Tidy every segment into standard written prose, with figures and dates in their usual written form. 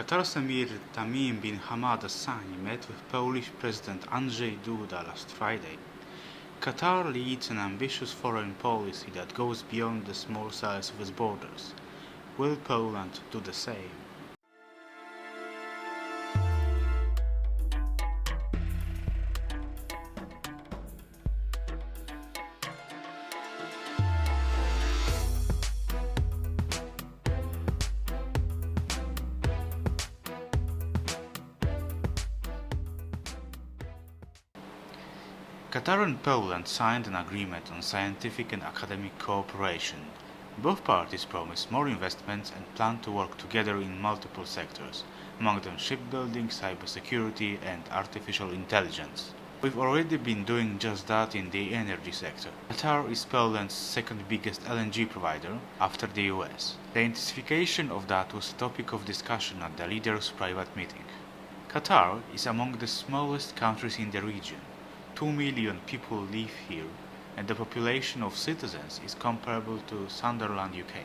Qatar's Emir Tamim bin Hamad Al Thani met with Polish President Andrzej Duda last Friday. Qatar leads an ambitious foreign policy that goes beyond the small size of its borders. Will Poland do the same? Qatar and Poland signed an agreement on scientific and academic cooperation. Both parties promise more investments and plan to work together in multiple sectors, among them shipbuilding, cybersecurity, and artificial intelligence. We've already been doing just that in the energy sector. Qatar is Poland's second biggest LNG provider after the US. The intensification of that was a topic of discussion at the leaders' private meeting. Qatar is among the smallest countries in the region. 2 million people live here, and the population of citizens is comparable to Sunderland, UK.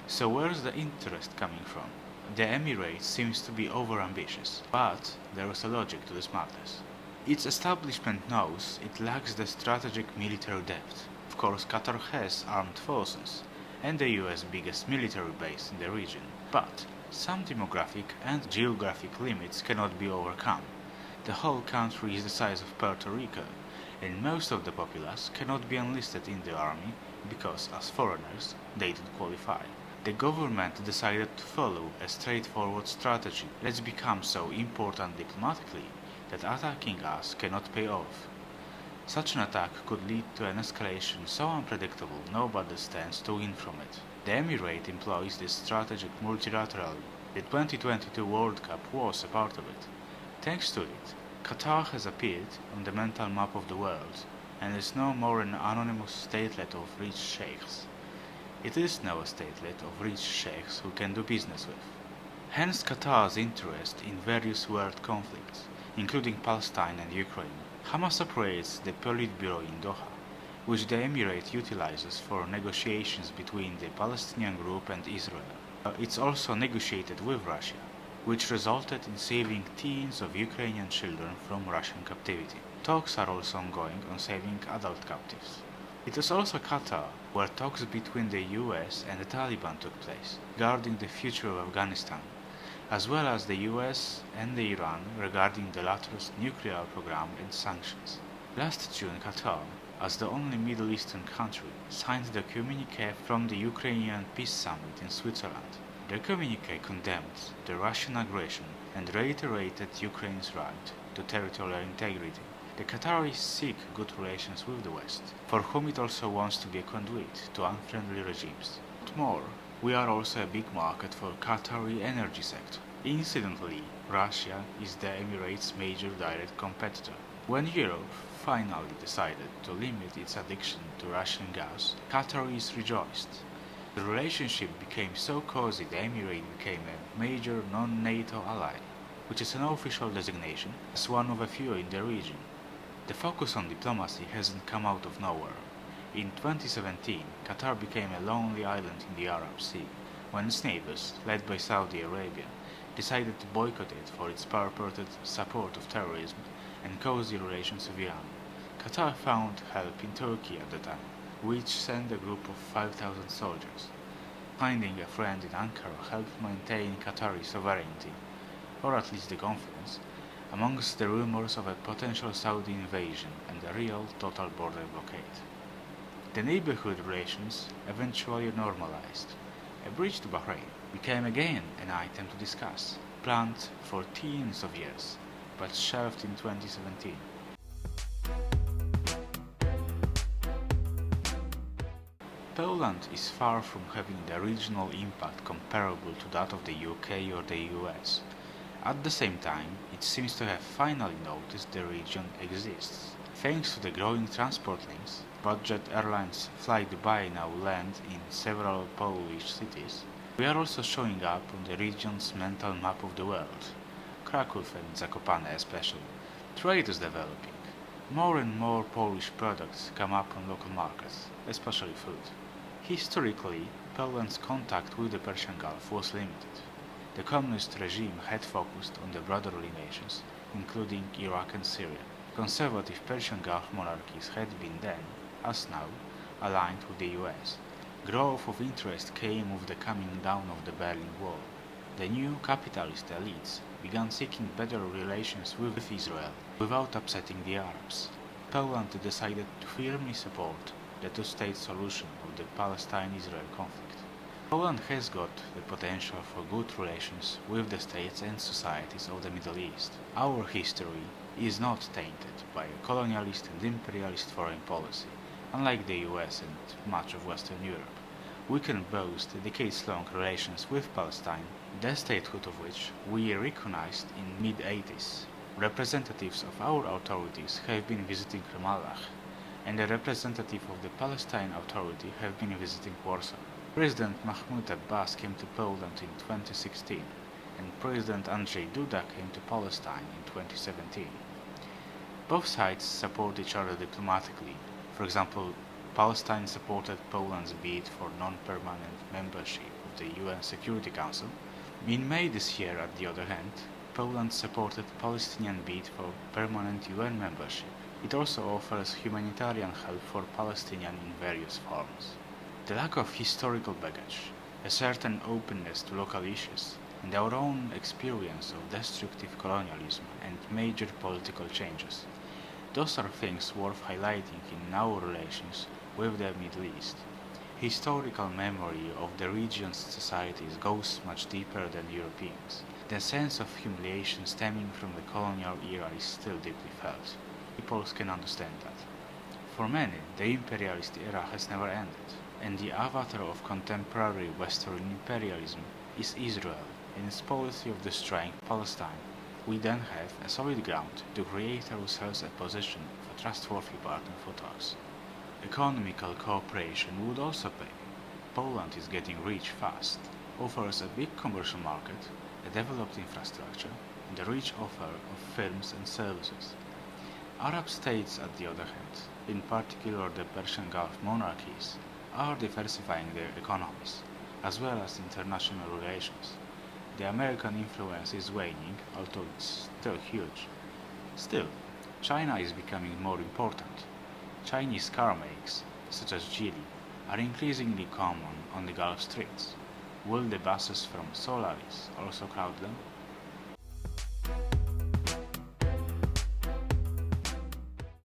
So where's the interest coming from? The Emirates seems to be overambitious, but there is a logic to this madness. Its establishment knows it lacks the strategic military depth. Of course, Qatar has armed forces, and the US biggest military base in the region, but some demographic and geographic limits cannot be overcome. The whole country is the size of Puerto Rico, and most of the populace cannot be enlisted in the army because, as foreigners, they don't qualify. The government decided to follow a straightforward strategy. Let's become so important diplomatically that attacking us cannot pay off. Such an attack could lead to an escalation so unpredictable nobody stands to win from it. The Emirate employs this strategic multilaterally. The 2022 World Cup was a part of it. Thanks to it, Qatar has appeared on the mental map of the world, and is no more an anonymous statelet of rich sheikhs. It is now a statelet of rich sheikhs who can do business with. Hence Qatar's interest in various world conflicts, including Palestine and Ukraine. Hamas operates the Politburo in Doha, which the Emirate utilizes for negotiations between the Palestinian group and Israel. It's also negotiated with Russia, which resulted in saving teens of Ukrainian children from Russian captivity. Talks are also ongoing on saving adult captives. It was also Qatar where talks between the US and the Taliban took place, regarding the future of Afghanistan, as well as the US and the Iran regarding the latter's nuclear program and sanctions. Last June, Qatar, as the only Middle Eastern country, signed the communique from the Ukrainian Peace Summit in Switzerland. The communique condemned the Russian aggression and reiterated Ukraine's right to territorial integrity. The Qataris seek good relations with the West, for whom it also wants to be a conduit to unfriendly regimes. What more, we are also a big market for Qatari energy sector. Incidentally, Russia is the Emirates' major direct competitor. When Europe finally decided to limit its addiction to Russian gas, Qataris rejoiced. The relationship became so cozy the Emirate became a major non-NATO ally, which is an official designation as one of a few in the region. The focus on diplomacy hasn't come out of nowhere. In 2017, Qatar became a lonely island in the Arab Sea, when its neighbors, led by Saudi Arabia, decided to boycott it for its purported support of terrorism and cozy relations with Iran. Qatar found help in Turkey at the time, which sent a group of 5,000 soldiers. Finding a friend in Ankara helped maintain Qatari sovereignty, or at least the confidence, amongst the rumors of a potential Saudi invasion and a real total border blockade. The neighborhood relations eventually normalized. A bridge to Bahrain became again an item to discuss, planned for teens of years, but shelved in 2017. Poland is far from having the regional impact comparable to that of the UK or the US. At the same time, it seems to have finally noticed the region exists. Thanks to the growing transport links, budget airlines Fly Dubai now land in several Polish cities. We are also showing up on the region's mental map of the world, Kraków and Zakopane especially. Trade is developing. More and more Polish products come up on local markets, especially food. Historically, Poland's contact with the Persian Gulf was limited. The communist regime had focused on the brotherly nations, including Iraq and Syria. Conservative Persian Gulf monarchies had been then, as now, aligned with the US. Growth of interest came with the coming down of the Berlin Wall. The new capitalist elites began seeking better relations with Israel without upsetting the Arabs. Poland decided to firmly support the two-state solution of the Palestine-Israel conflict. Poland has got the potential for good relations with the states and societies of the Middle East. Our history is not tainted by a colonialist and imperialist foreign policy, unlike the US and much of Western Europe. We can boast decades-long relations with Palestine, the statehood of which we recognized in mid-80s. Representatives of our authorities have been visiting Ramallah, and a representative of the Palestine Authority have been visiting Warsaw. President Mahmoud Abbas came to Poland in 2016, and President Andrzej Duda came to Palestine in 2017. Both sides support each other diplomatically. For example, Palestine supported Poland's bid for non-permanent membership of the UN Security Council. In May this year, on the other hand, Poland supported Palestinian bid for permanent UN membership. It also offers humanitarian help for Palestinians in various forms. The lack of historical baggage, a certain openness to local issues, and our own experience of destructive colonialism and major political changes. Those are things worth highlighting in our relations with the Middle East. Historical memory of the region's societies goes much deeper than Europeans. The sense of humiliation stemming from the colonial era is still deeply felt. Peoples can understand that. For many, the imperialist era has never ended, and the avatar of contemporary Western imperialism is Israel in its policy of destroying Palestine. We then have a solid ground to create ourselves a position of a trustworthy partner for talks. Economical cooperation would also pay. Poland is getting rich fast, offers a big commercial market, a developed infrastructure, and a rich offer of firms and services. Arab states, on the other hand, in particular the Persian Gulf monarchies, are diversifying their economies, as well as international relations. The American influence is waning, although it's still huge. Still, China is becoming more important. Chinese car makes, such as Geely, are increasingly common on the Gulf streets. Will the buses from Solaris also crowd them?